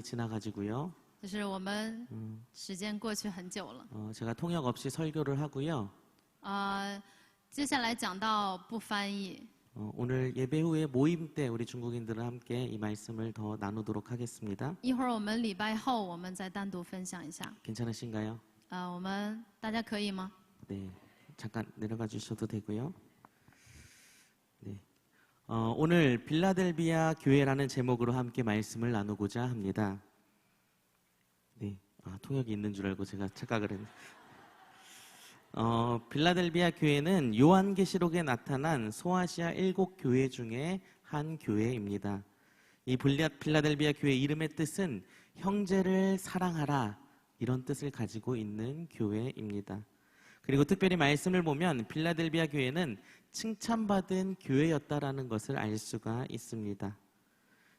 지나가지고요. 就是我们时间过去很久了。 제가 통역 없이 설교를 하고요. 接下来讲到不翻译。 오늘 예배 후에 모임 때 우리 중국인들은 함께 이 말씀을 더 나누도록 하겠습니다. 一会儿我们礼拜后我们再单独分享一下。 괜찮으신가요? 我们大家可以吗？ 네, 잠깐 내려가 주셔도 되고요. 네, 오늘 빌라델비아 교회라는 제목으로 함께 말씀을 나누고자 합니다. 네, 통역이 있는 줄 알고 제가 착각을 했네요. 빌라델비아 교회는 요한계시록에 나타난 소아시아 7교회 중에 한 교회입니다. 이 빌라델비아 교회 이름의 뜻은 형제를 사랑하라, 이런 뜻을 가지고 있는 교회입니다. 그리고 특별히 말씀을 보면 빌라델비아 교회는 칭찬받은 교회였다라는 것을 알 수가 있습니다.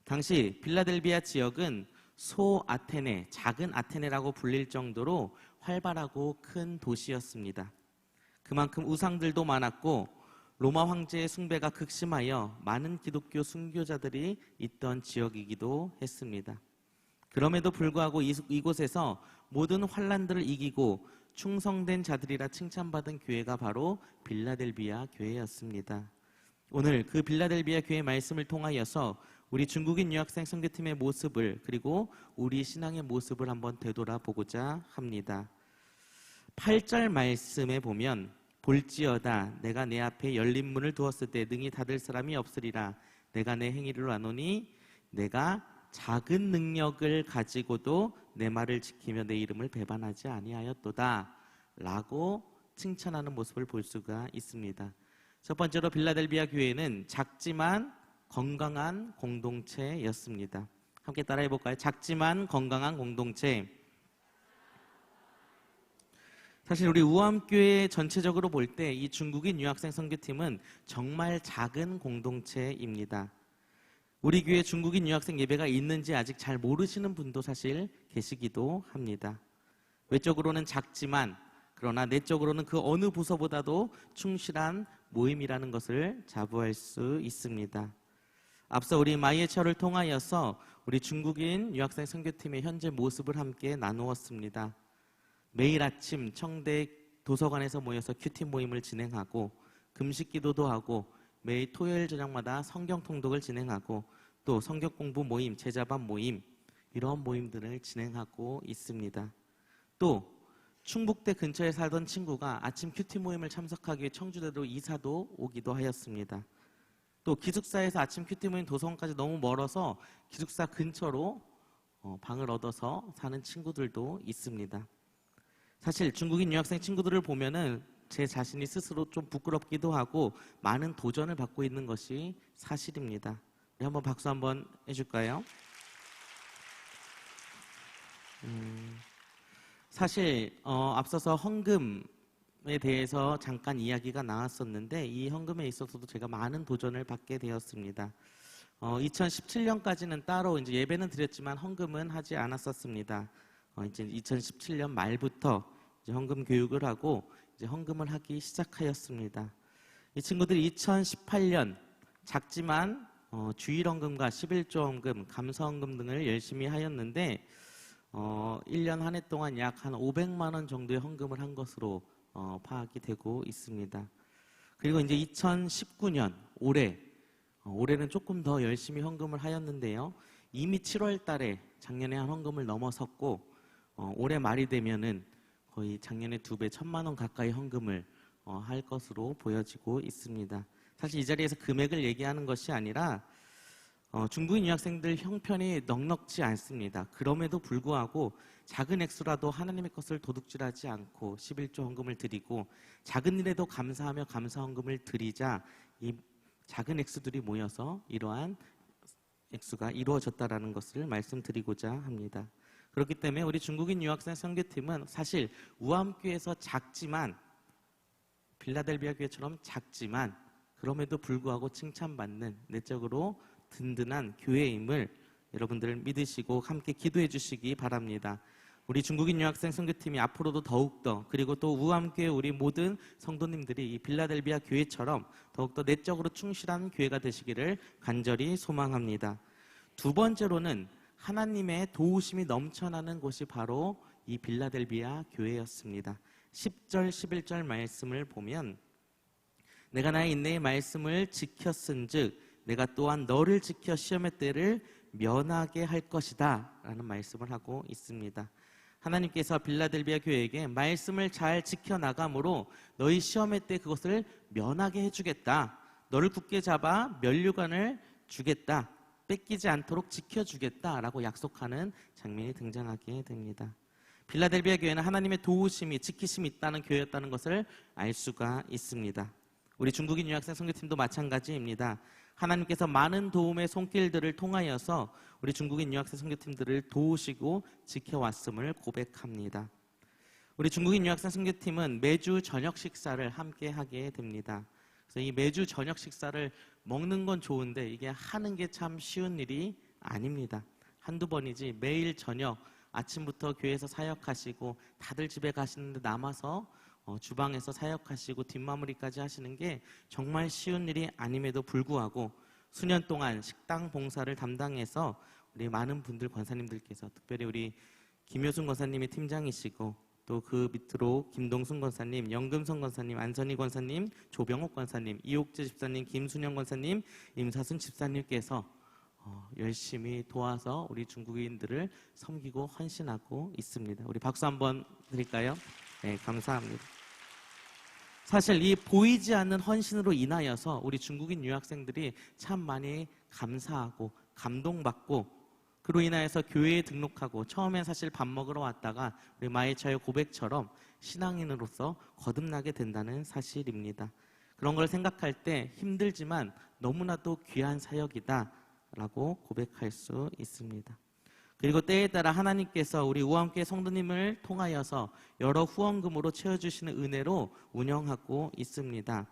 당시 빌라델비아 지역은 소아테네, 작은 아테네라고 불릴 정도로 활발하고 큰 도시였습니다. 그만큼 우상들도 많았고 로마 황제의 숭배가 극심하여 많은 기독교 순교자들이 있던 지역이기도 했습니다. 그럼에도 불구하고 이곳에서 모든 환난들을 이기고 충성된 자들이라 칭찬받은 교회가 바로 빌라델비아 교회였습니다. 오늘 그 빌라델비아 교회 말씀을 통하여서 우리 중국인 유학생 선교팀의 모습을, 그리고 우리 신앙의 모습을 한번 되돌아보고자 합니다. 8절 말씀에 보면 볼지어다 내가 내 앞에 열린 문을 두었을 때 능히 닫을 사람이 없으리라. 내가 내 행위를 아노니 내가 작은 능력을 가지고도 내 말을 지키며 내 이름을 배반하지 아니하였도다 라고 칭찬하는 모습을 볼 수가 있습니다. 첫 번째로 빌라델비아 교회는 작지만 건강한 공동체였습니다. 함께 따라해 볼까요? 작지만 건강한 공동체. 사실 우리 우암교회 전체적으로 볼 때 이 중국인 유학생 선교팀은 정말 작은 공동체입니다. 우리 교회 중국인 유학생 예배가 있는지 아직 잘 모르시는 분도 사실 계시기도 합니다. 외적으로는 작지만 그러나 내적으로는 그 어느 부서보다도 충실한 모임이라는 것을 자부할 수 있습니다. 앞서 우리 마이애처를 통하여서 우리 중국인 유학생 선교팀의 현재 모습을 함께 나누었습니다. 매일 아침 청대 도서관에서 모여서 큐티 모임을 진행하고 금식 기도도 하고 매일 토요일 저녁마다 성경 통독을 진행하고 또 성경 공부 모임, 제자반 모임, 이런 모임들을 진행하고 있습니다. 또 충북대 근처에 살던 친구가 아침 큐티 모임을 참석하기 위해 청주대로 이사도 오기도 하였습니다. 또 기숙사에서 아침 큐티 모임 도서관까지 너무 멀어서 기숙사 근처로 방을 얻어서 사는 친구들도 있습니다. 사실 중국인 유학생 친구들을 보면은 제 자신이 스스로 좀 부끄럽기도 하고 많은 도전을 받고 있는 것이 사실입니다. 우리 한번 박수 한번 해줄까요? 사실 앞서서 헌금에 대해서 잠깐 이야기가 나왔었는데 이 헌금에 있어서도 제가 많은 도전을 받게 되었습니다. 2017년까지는 따로 이제 예배는 드렸지만 헌금은 하지 않았었습니다. 이제 2017년 말부터 이제 헌금 교육을 하고 이제 헌금을 하기 시작하였습니다. 이 친구들이 2018년 작지만 주일 헌금과 11조 헌금, 감사 헌금 등을 열심히 하였는데 1년 한 해 동안 약 한 500만 원 정도의 헌금을 한 것으로 파악이 되고 있습니다. 그리고 이제 2019년 올해는 조금 더 열심히 헌금을 하였는데요. 이미 7월 달에 작년에 한 헌금을 넘어섰고 올해 말이 되면은 거의 작년에 2배 1,000만 원 가까이 헌금을 할 것으로 보여지고 있습니다. 사실 이 자리에서 금액을 얘기하는 것이 아니라 중국인 유학생들 형편이 넉넉지 않습니다. 그럼에도 불구하고 작은 액수라도 하나님의 것을 도둑질하지 않고 11조 헌금을 드리고 작은 일에도 감사하며 감사 헌금을 드리자 이 작은 액수들이 모여서 이러한 액수가 이루어졌다라는 것을 말씀드리고자 합니다. 그렇기 때문에 우리 중국인 유학생 선교팀은 사실 우암교회에서 작지만 빌라델비아 교회처럼 작지만 그럼에도 불구하고 칭찬받는 내적으로 든든한 교회임을 여러분들 믿으시고 함께 기도해 주시기 바랍니다. 우리 중국인 유학생 선교팀이 앞으로도 더욱더 그리고 또 우암교회 우리 모든 성도님들이 이 빌라델비아 교회처럼 더욱더 내적으로 충실한 교회가 되시기를 간절히 소망합니다. 두 번째로는 하나님의 도우심이 넘쳐나는 곳이 바로 이 빌라델비아 교회였습니다. 10절, 11절 말씀을 보면 내가 나의 인내의 말씀을 지켰은즉 내가 또한 너를 지켜 시험의 때를 면하게 할 것이다 라는 말씀을 하고 있습니다. 하나님께서 빌라델비아 교회에게 말씀을 잘 지켜나감으로 너희 시험의 때 그것을 면하게 해주겠다. 너를 굳게 잡아 면류관을 주겠다. 뺏기지 않도록 지켜주겠다라고 약속하는 장면이 등장하게 됩니다. 빌라델비아 교회는 하나님의 도우심이 지키심이 있다는 교회였다는 것을 알 수가 있습니다. 우리 중국인 유학생 선교팀도 마찬가지입니다. 하나님께서 많은 도움의 손길들을 통하여서 우리 중국인 유학생 선교팀들을 도우시고 지켜왔음을 고백합니다. 우리 중국인 유학생 선교팀은 매주 저녁 식사를 함께 하게 됩니다. 그래서 이 매주 저녁 식사를 먹는 건 좋은데 이게 하는 게 참 쉬운 일이 아닙니다. 한두 번이지 매일 저녁 아침부터 교회에서 사역하시고 다들 집에 가시는데 남아서 주방에서 사역하시고 뒷마무리까지 하시는 게 정말 쉬운 일이 아님에도 불구하고 수년 동안 식당 봉사를 담당해서 우리 많은 분들 권사님들께서 특별히 우리 김효순 권사님이 팀장이시고 또 그 밑으로 김동순 권사님, 영금선 권사님, 안선희 권사님, 조병옥 권사님, 이옥재 집사님, 김순영 권사님, 임사순 집사님께서 열심히 도와서 우리 중국인들을 섬기고 헌신하고 있습니다. 우리 박수 한번 드릴까요? 네, 감사합니다. 사실 이 보이지 않는 헌신으로 인하여서 우리 중국인 유학생들이 참 많이 감사하고 감동받고 그로 인하여서 교회에 등록하고 처음엔 사실 밥 먹으러 왔다가 우리 마이차의 고백처럼 신앙인으로서 거듭나게 된다는 사실입니다. 그런 걸 생각할 때 힘들지만 너무나도 귀한 사역이다 라고 고백할 수 있습니다. 그리고 때에 따라 하나님께서 우리 우암교회 성도님을 통하여서 여러 후원금으로 채워주시는 은혜로 운영하고 있습니다.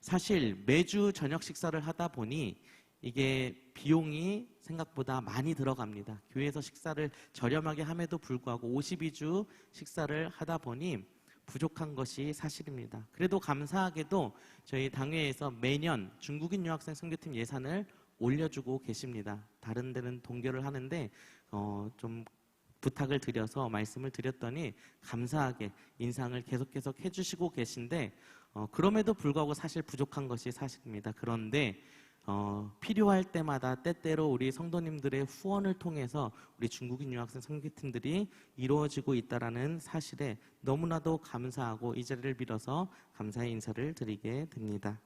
사실 매주 저녁 식사를 하다 보니 이게 비용이 생각보다 많이 들어갑니다. 교회에서 식사를 저렴하게 함에도 불구하고 52주 식사를 하다 보니 부족한 것이 사실입니다. 그래도 감사하게도 저희 당회에서 매년 중국인 유학생 선교팀 예산을 올려주고 계십니다. 다른 데는 동결을 하는데 좀 부탁을 드려서 말씀을 드렸더니 감사하게 인상을 계속 해주시고 계신데 그럼에도 불구하고 사실 부족한 것이 사실입니다. 그런데 필요할 때마다 때때로 우리 성도님들의 후원을 통해서 우리 중국인 유학생 선교팀들이 이루어지고 있다는 사실에 너무나도 감사하고 이 자리를 빌어서 감사의 인사를 드리게 됩니다.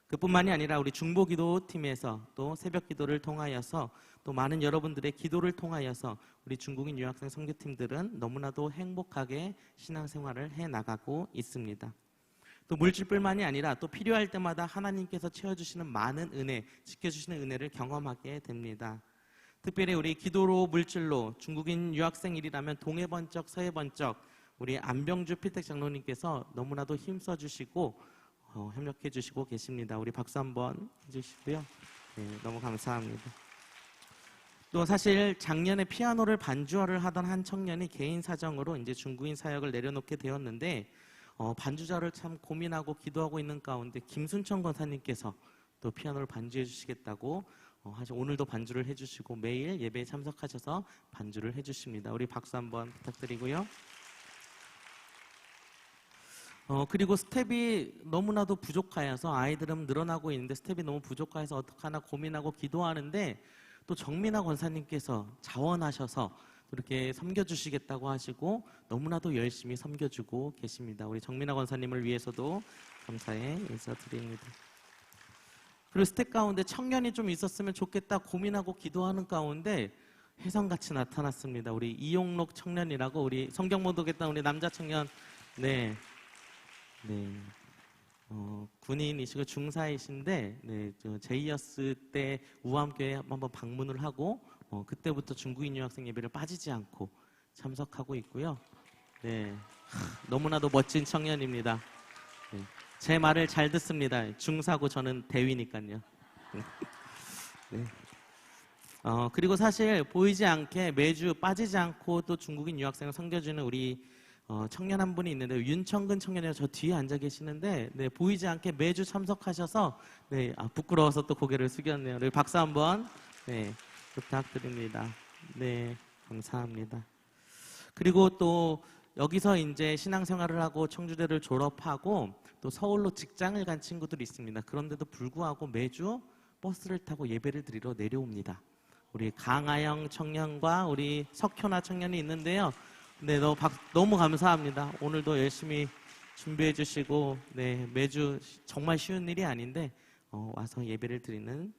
그뿐만이 아니라 우리 중보기도팀에서 또 새벽기도를 통하여서 또 많은 여러분들의 기도를 통하여서 우리 중국인 유학생 선교팀들은 너무나도 행복하게 신앙생활을 해나가고 있습니다. 또 물질뿐만이 아니라 또 필요할 때마다 하나님께서 채워주시는 많은 은혜, 지켜주시는 은혜를 경험하게 됩니다. 특별히 우리 기도로 물질로 중국인 유학생일이라면 동해 번쩍 서해 번쩍 우리 안병주 필택 장로님께서 너무나도 힘써주시고 협력해 주시고 계십니다. 우리 박수 한번 해주시고요. 네, 너무 감사합니다. 또 사실 작년에 피아노를 반주를 하던 한 청년이 개인 사정으로 이제 중국인 사역을 내려놓게 되었는데 반주자를 참 고민하고 기도하고 있는 가운데 김순천 권사님께서 또 피아노를 반주해 주시겠다고 오늘도 반주를 해주시고 매일 예배에 참석하셔서 반주를 해주십니다. 우리 박수 한번 부탁드리고요. 그리고 스텝이 너무나도 부족하여서 아이들은 늘어나고 있는데 스텝이 너무 부족해서 어떡하나 고민하고 기도하는데 또 정민아 권사님께서 자원하셔서 이렇게 섬겨주시겠다고 하시고 너무나도 열심히 섬겨주고 계십니다. 우리 정민아 권사님을 위해서도 감사의 인사드립니다. 그리고 스텝 가운데 청년이 좀 있었으면 좋겠다 고민하고 기도하는 가운데 혜성같이 나타났습니다. 우리 이용록 청년이라고 우리 성경 모독했던 우리 남자 청년 네. 군인이시고 중사이신데 제이어스 때 우암교회 한번 방문을 하고 그때부터 중국인 유학생 예배를 빠지지 않고 참석하고 있고요. 네, 너무나도 멋진 청년입니다. 네, 제 말을 잘 듣습니다. 중사고 저는 대위니까요. 네. 그리고 사실 보이지 않게 매주 빠지지 않고 또 중국인 유학생을 섬겨주는 우리 청년 한 분이 있는데 윤청근 청년이 저 뒤에 앉아 계시는데 네, 보이지 않게 매주 참석하셔서 네, 부끄러워서 또 고개를 숙였네요. 네, 박수 한번 네, 부탁드립니다. 네, 감사합니다. 그리고 또 여기서 이제 신앙생활을 하고 청주대를 졸업하고 또 서울로 직장을 간 친구들이 있습니다. 그런데도 불구하고 매주 버스를 타고 예배를 드리러 내려옵니다. 우리 강아영 청년과 우리 석효나 청년이 있는데요. 네, 너무 감사합니다. 오늘도 열심히 준비해 주시고, 네, 매주 정말 쉬운 일이 아닌데 와서 예배를 드리는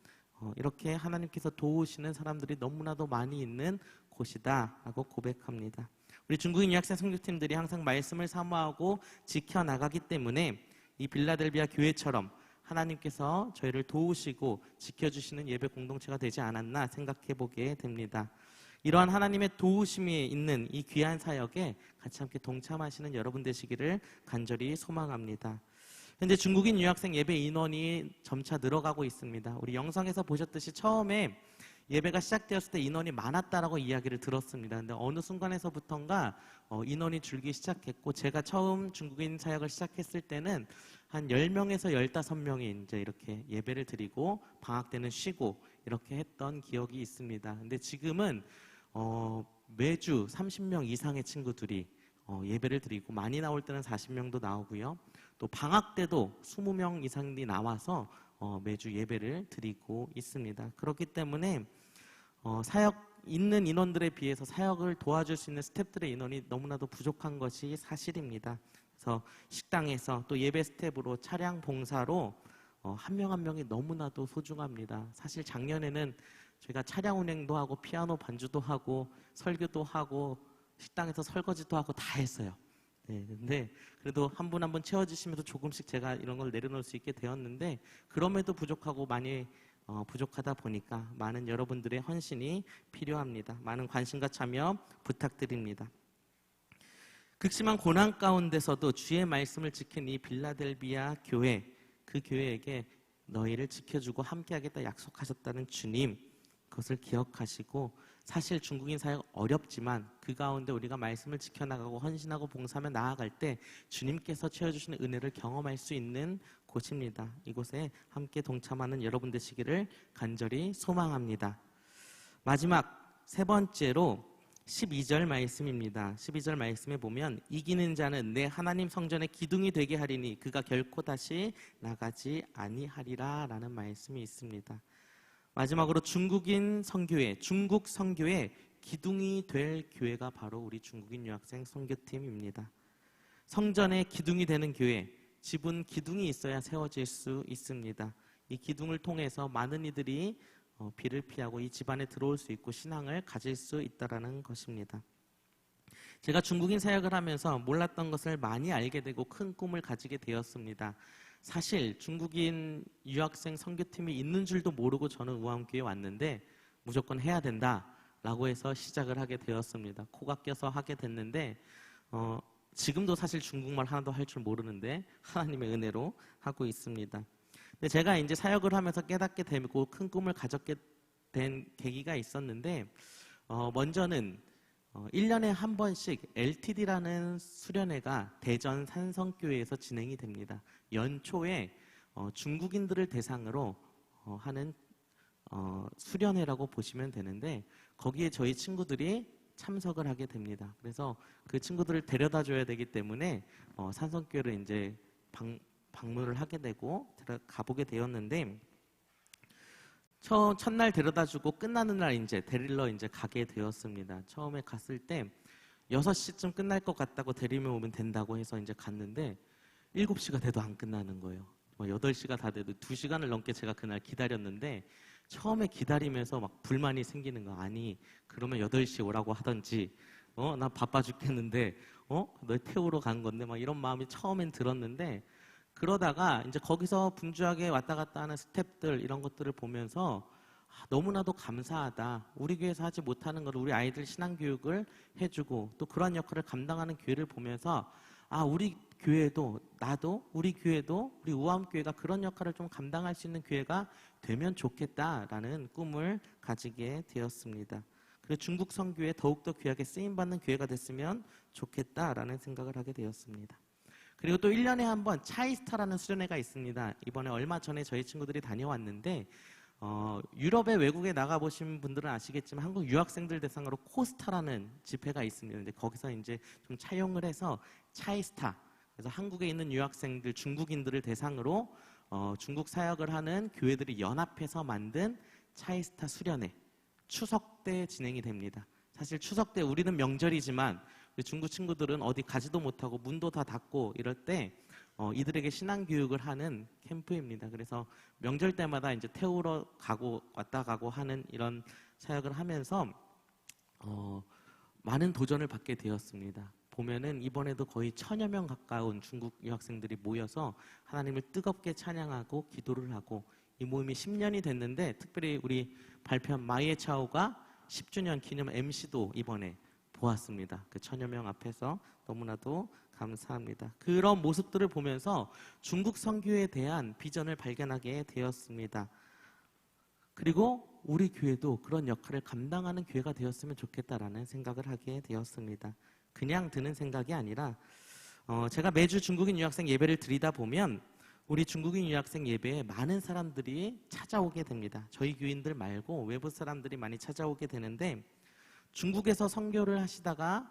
이렇게 하나님께서 도우시는 사람들이 너무나도 많이 있는 곳이다라고 고백합니다. 우리 중국인 유학생 선교팀들이 항상 말씀을 사모하고 지켜나가기 때문에 이 빌라델비아 교회처럼 하나님께서 저희를 도우시고 지켜주시는 예배 공동체가 되지 않았나 생각해 보게 됩니다. 이러한 하나님의 도우심이 있는 이 귀한 사역에 같이 함께 동참하시는 여러분 되시기를 간절히 소망합니다. 현재 중국인 유학생 예배 인원이 점차 늘어가고 있습니다. 우리 영상에서 보셨듯이 처음에 예배가 시작되었을 때 인원이 많았다라고 이야기를 들었습니다. 근데 어느 순간에서부턴가 인원이 줄기 시작했고, 제가 처음 중국인 사역을 시작했을 때는 한 10명에서 15명이 이제 이렇게 예배를 드리고 방학 때는 쉬고 이렇게 했던 기억이 있습니다. 근데 지금은 매주 30명 이상의 친구들이 예배를 드리고, 많이 나올 때는 40명도 나오고요. 또 방학 때도 20명 이상이 나와서 매주 예배를 드리고 있습니다. 그렇기 때문에 사역 있는 인원들에 비해서 사역을 도와줄 수 있는 스태프들의 인원이 너무나도 부족한 것이 사실입니다. 그래서 식당에서 또 예배 스태프로 차량 봉사로 한 명 한 명이 너무나도 소중합니다. 사실 작년에는 저희가 차량 운행도 하고 피아노 반주도 하고 설교도 하고 식당에서 설거지도 하고 다 했어요. 네, 근데 그래도 한 분 한 분 채워주시면서 조금씩 제가 이런 걸 내려놓을 수 있게 되었는데, 그럼에도 부족하고 많이 부족하다 보니까 많은 여러분들의 헌신이 필요합니다. 많은 관심과 참여 부탁드립니다. 극심한 고난 가운데서도 주의 말씀을 지킨 이 빌라델비아 교회, 그 교회에게 너희를 지켜주고 함께하겠다 약속하셨다는 주님, 그것을 기억하시고, 사실 중국인 사역 어렵지만 그 가운데 우리가 말씀을 지켜나가고 헌신하고 봉사하며 나아갈 때 주님께서 채워주시는 은혜를 경험할 수 있는 곳입니다. 이곳에 함께 동참하는 여러분 되시기를 간절히 소망합니다. 마지막 세 번째로 12절 말씀입니다. 12절 말씀에 보면 이기는 자는 내 하나님 성전의 기둥이 되게 하리니 그가 결코 다시 나가지 아니하리라 라는 말씀이 있습니다. 마지막으로 중국인 선교회, 중국 선교회 기둥이 될 교회가 바로 우리 중국인 유학생 선교팀입니다. 성전의 기둥이 되는 교회, 집은 기둥이 있어야 세워질 수 있습니다. 이 기둥을 통해서 많은 이들이 비를 피하고 이 집안에 들어올 수 있고 신앙을 가질 수 있다는 것입니다. 제가 중국인 사역을 하면서 몰랐던 것을 많이 알게 되고 큰 꿈을 가지게 되었습니다. 사실 중국인 유학생 선교팀이 있는 줄도 모르고 저는 우암교회에 왔는데 무조건 해야 된다라고 해서 시작을 하게 되었습니다. 코가 껴서 하게 됐는데 지금도 사실 중국말 하나도 할 줄 모르는데 하나님의 은혜로 하고 있습니다. 근데 제가 이제 사역을 하면서 깨닫게 되고 큰 꿈을 가졌게 된 계기가 있었는데, 먼저는 1년에 한 번씩 LTD라는 수련회가 대전 산성교회에서 진행이 됩니다. 연초에 중국인들을 대상으로 하는 수련회라고 보시면 되는데, 거기에 저희 친구들이 참석을 하게 됩니다. 그래서 그 친구들을 데려다 줘야 되기 때문에 산성교회를 이제 방문을 하게 되고 가보게 되었는데, 첫날 데려다주고 끝나는 날 이제 데리러 이제 가게 되었습니다. 처음에 갔을 때 6시쯤 끝날 것 같다고 데리며 오면 된다고 해서 이제 갔는데 7시가 돼도 안 끝나는 거예요. 8시가 다 돼도 2시간을 넘게 제가 그날 기다렸는데, 처음에 기다리면서 막 불만이 생기는 거. 아니 그러면 8시에 오라고 하던지, 나 바빠 죽겠는데 너 태우러 간 건데, 막 이런 마음이 처음엔 들었는데, 그러다가 이제 거기서 분주하게 왔다 갔다 하는 스태프들 이런 것들을 보면서 너무나도 감사하다. 우리 교회에서 하지 못하는 걸 우리 아이들 신앙교육을 해주고 또 그런 역할을 감당하는 교회를 보면서, 우리 교회도, 나도, 우리 교회도, 우리 우암교회가 그런 역할을 좀 감당할 수 있는 교회가 되면 좋겠다라는 꿈을 가지게 되었습니다. 그리고 중국 선교에 더욱더 귀하게 쓰임받는 교회가 됐으면 좋겠다라는 생각을 하게 되었습니다. 그리고 또 1년에 한 번 차이스타라는 수련회가 있습니다. 이번에 얼마 전에 저희 친구들이 다녀왔는데 유럽의 외국에 나가보신 분들은 아시겠지만 한국 유학생들 대상으로 코스타라는 집회가 있습니다. 근데 거기서 이제 좀 차용을 해서 차이스타, 그래서 한국에 있는 유학생들, 중국인들을 대상으로 중국 사역을 하는 교회들이 연합해서 만든 차이스타 수련회, 추석 때 진행이 됩니다. 사실 추석 때 우리는 명절이지만 우리 중국 친구들은 어디 가지도 못하고 문도 다 닫고 이럴 때 이들에게 신앙 교육을 하는 캠프입니다. 그래서 명절 때마다 이제 태우러 가고 왔다 가고 하는 이런 사역을 하면서 많은 도전을 받게 되었습니다. 보면은 이번에도 거의 1000여 명 가까운 중국 유학생들이 모여서 하나님을 뜨겁게 찬양하고 기도를 하고, 이 모임이 10년이 됐는데 특별히 우리 발표한 마이에 차오가 10주년 기념 MC도 이번에 보았습니다. 그 1000여 명 앞에서 너무나도 감사합니다. 그런 모습들을 보면서 중국 선교에 대한 비전을 발견하게 되었습니다. 그리고 우리 교회도 그런 역할을 감당하는 교회가 되었으면 좋겠다라는 생각을 하게 되었습니다. 그냥 드는 생각이 아니라 제가 매주 중국인 유학생 예배를 드리다 보면 우리 중국인 유학생 예배에 많은 사람들이 찾아오게 됩니다. 저희 교인들 말고 외부 사람들이 많이 찾아오게 되는데, 중국에서 선교를 하시다가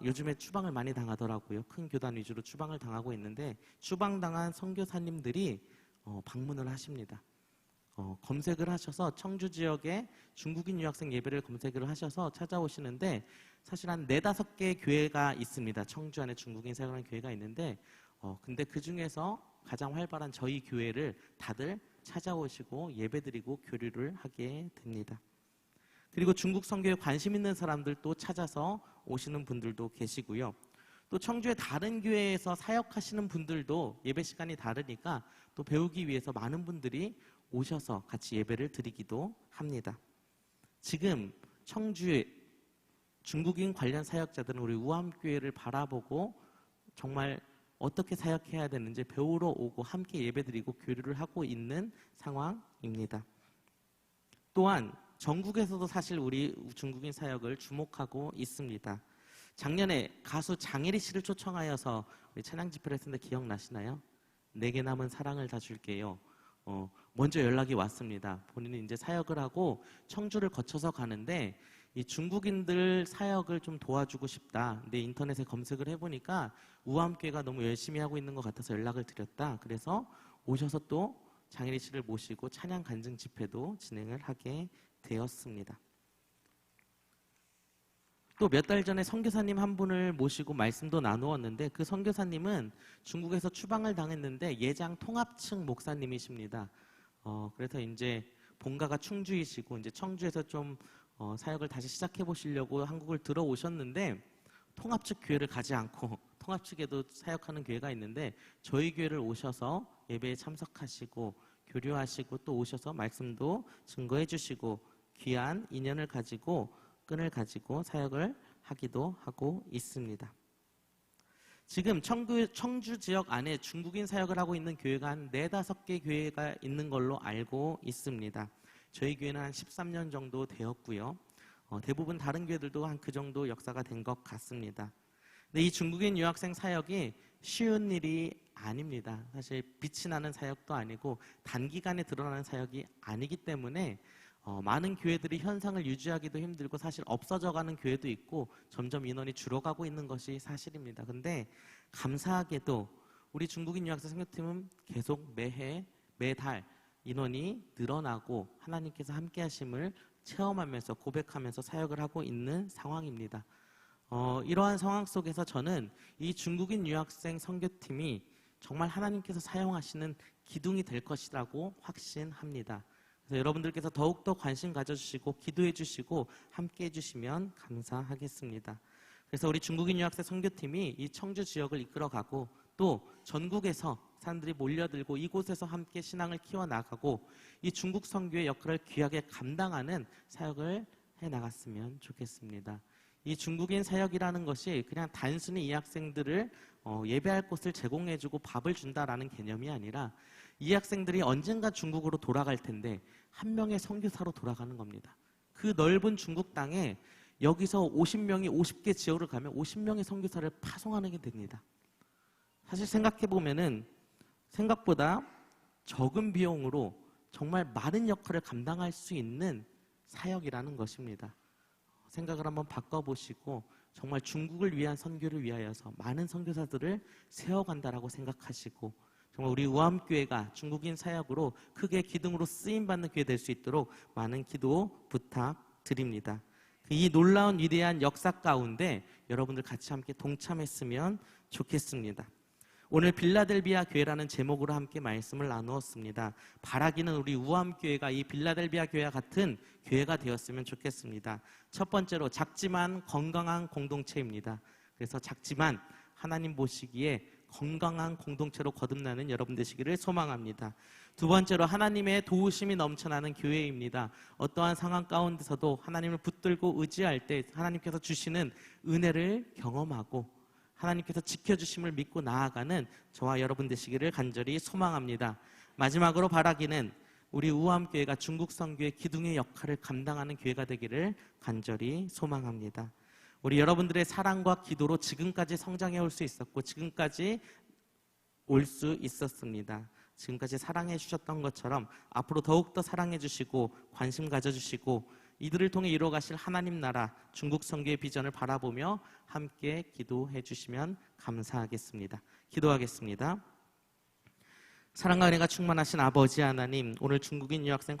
요즘에 추방을 많이 당하더라고요. 큰 교단 위주로 추방을 당하고 있는데, 추방당한 선교사님들이 방문을 하십니다. 검색을 하셔서 청주 지역에 중국인 유학생 예배를 검색을 하셔서 찾아오시는데, 사실 한 4-5개 교회가 있습니다. 청주 안에 중국인 사역하는 교회가 있는데 근데 그 중에서 가장 활발한 저희 교회를 다들 찾아오시고 예배드리고 교류를 하게 됩니다. 그리고 중국 선교에 관심 있는 사람들도 찾아서 오시는 분들도 계시고요. 또 청주의 다른 교회에서 사역하시는 분들도 예배 시간이 다르니까 또 배우기 위해서 많은 분들이 오셔서 같이 예배를 드리기도 합니다. 지금 청주의 중국인 관련 사역자들은 우리 우암교회를 바라보고 정말 어떻게 사역해야 되는지 배우러 오고 함께 예배드리고 교류를 하고 있는 상황입니다. 또한 전국에서도 사실 우리 중국인 사역을 주목하고 있습니다. 작년에 가수 장혜리 씨를 초청하여서 우리 찬양 집회를 했는데 기억나시나요? 내게 남은 사랑을 다 줄게요. 먼저 연락이 왔습니다. 본인이 이제 사역을 하고 청주를 거쳐서 가는데 이 중국인들 사역을 좀 도와주고 싶다. 근데 인터넷에 검색을 해보니까 우암교회가 너무 열심히 하고 있는 것 같아서 연락을 드렸다. 그래서 오셔서 또 장혜리 씨를 모시고 찬양 간증 집회도 진행을 하게 되었습니다. 또 몇 달 전에 선교사님 한 분을 모시고 말씀도 나누었는데, 그 선교사님은 중국에서 추방을 당했는데 예장 통합층 목사님이십니다. 그래서 이제 본가가 충주이시고 이제 청주에서 좀 사역을 다시 시작해 보시려고 한국을 들어오셨는데, 통합 측 교회를 가지 않고 통합 측에도 사역하는 교회가 있는데 저희 교회를 오셔서 예배에 참석하시고 교류하시고 또 오셔서 말씀도 증거해 주시고 귀한 인연을 가지고 끈을 가지고 사역을 하기도 하고 있습니다. 지금 청주 지역 안에 중국인 사역을 하고 있는 교회가 한 4-5개 교회가 있는 걸로 알고 있습니다. 저희 교회는 한 13년 정도 되었고요. 대부분 다른 교회들도 한 그 정도 역사가 된 것 같습니다. 근데 이 중국인 유학생 사역이 쉬운 일이 아닙니다. 사실 빛이 나는 사역도 아니고 단기간에 드러나는 사역이 아니기 때문에 많은 교회들이 현상을 유지하기도 힘들고 사실 없어져가는 교회도 있고 점점 인원이 줄어가고 있는 것이 사실입니다. 근데 감사하게도 우리 중국인 유학생 선교팀은 계속 매해 매달 인원이 늘어나고 하나님께서 함께 하심을 체험하면서 고백하면서 사역을 하고 있는 상황입니다. 이러한 상황 속에서 저는 이 중국인 유학생 선교팀이 정말 하나님께서 사용하시는 기둥이 될 것이라고 확신합니다. 그래서 여러분들께서 더욱더 관심 가져주시고 기도해 주시고 함께 해주시면 감사하겠습니다. 그래서 우리 중국인 유학생 선교팀이 이 청주 지역을 이끌어가고 또 전국에서 사람들이 몰려들고 이곳에서 함께 신앙을 키워나가고 이 중국 선교의 역할을 귀하게 감당하는 사역을 해나갔으면 좋겠습니다. 이 중국인 사역이라는 것이 그냥 단순히 이 학생들을 예배할 곳을 제공해주고 밥을 준다라는 개념이 아니라 이 학생들이 언젠가 중국으로 돌아갈 텐데 한 명의 선교사로 돌아가는 겁니다. 그 넓은 중국 땅에 여기서 50명이 50개 지역을 가면 50명의 선교사를 파송하는 게 됩니다. 사실 생각해보면은 생각보다 적은 비용으로 정말 많은 역할을 감당할 수 있는 사역이라는 것입니다. 생각을 한번 바꿔보시고 정말 중국을 위한 선교를 위하여서 많은 선교사들을 세워간다라고 생각하시고 정말 우리 우암교회가 중국인 사역으로 크게 기둥으로 쓰임받는 교회 될 수 있도록 많은 기도 부탁드립니다. 이 놀라운 위대한 역사 가운데 여러분들 같이 함께 동참했으면 좋겠습니다. 오늘 빌라델비아 교회라는 제목으로 함께 말씀을 나누었습니다. 바라기는 우리 우암교회가 이 빌라델비아 교회와 같은 교회가 되었으면 좋겠습니다. 첫 번째로 작지만 건강한 공동체입니다. 그래서 작지만 하나님 보시기에 건강한 공동체로 거듭나는 여러분 되시기를 소망합니다. 두 번째로 하나님의 도우심이 넘쳐나는 교회입니다. 어떠한 상황 가운데서도 하나님을 붙들고 의지할 때 하나님께서 주시는 은혜를 경험하고 하나님께서 지켜주심을 믿고 나아가는 저와 여러분 되시기를 간절히 소망합니다. 마지막으로 바라기는 우리 우암교회가 중국 선교의 기둥의 역할을 감당하는 교회가 되기를 간절히 소망합니다. 우리 여러분들의 사랑과 기도로 지금까지 성장해 올 수 있었고 지금까지 올 수 있었습니다. 지금까지 사랑해 주셨던 것처럼 앞으로 더욱더 사랑해 주시고 관심 가져주시고 이들을 통해 이루어가실 하나님 나라 중국 선교의 비전을 바라보며 함께 기도해 주시면 감사하겠습니다. 기도하겠습니다. 사랑과 은혜가 충만하신 아버지 하나님, 오늘 중국인 유학생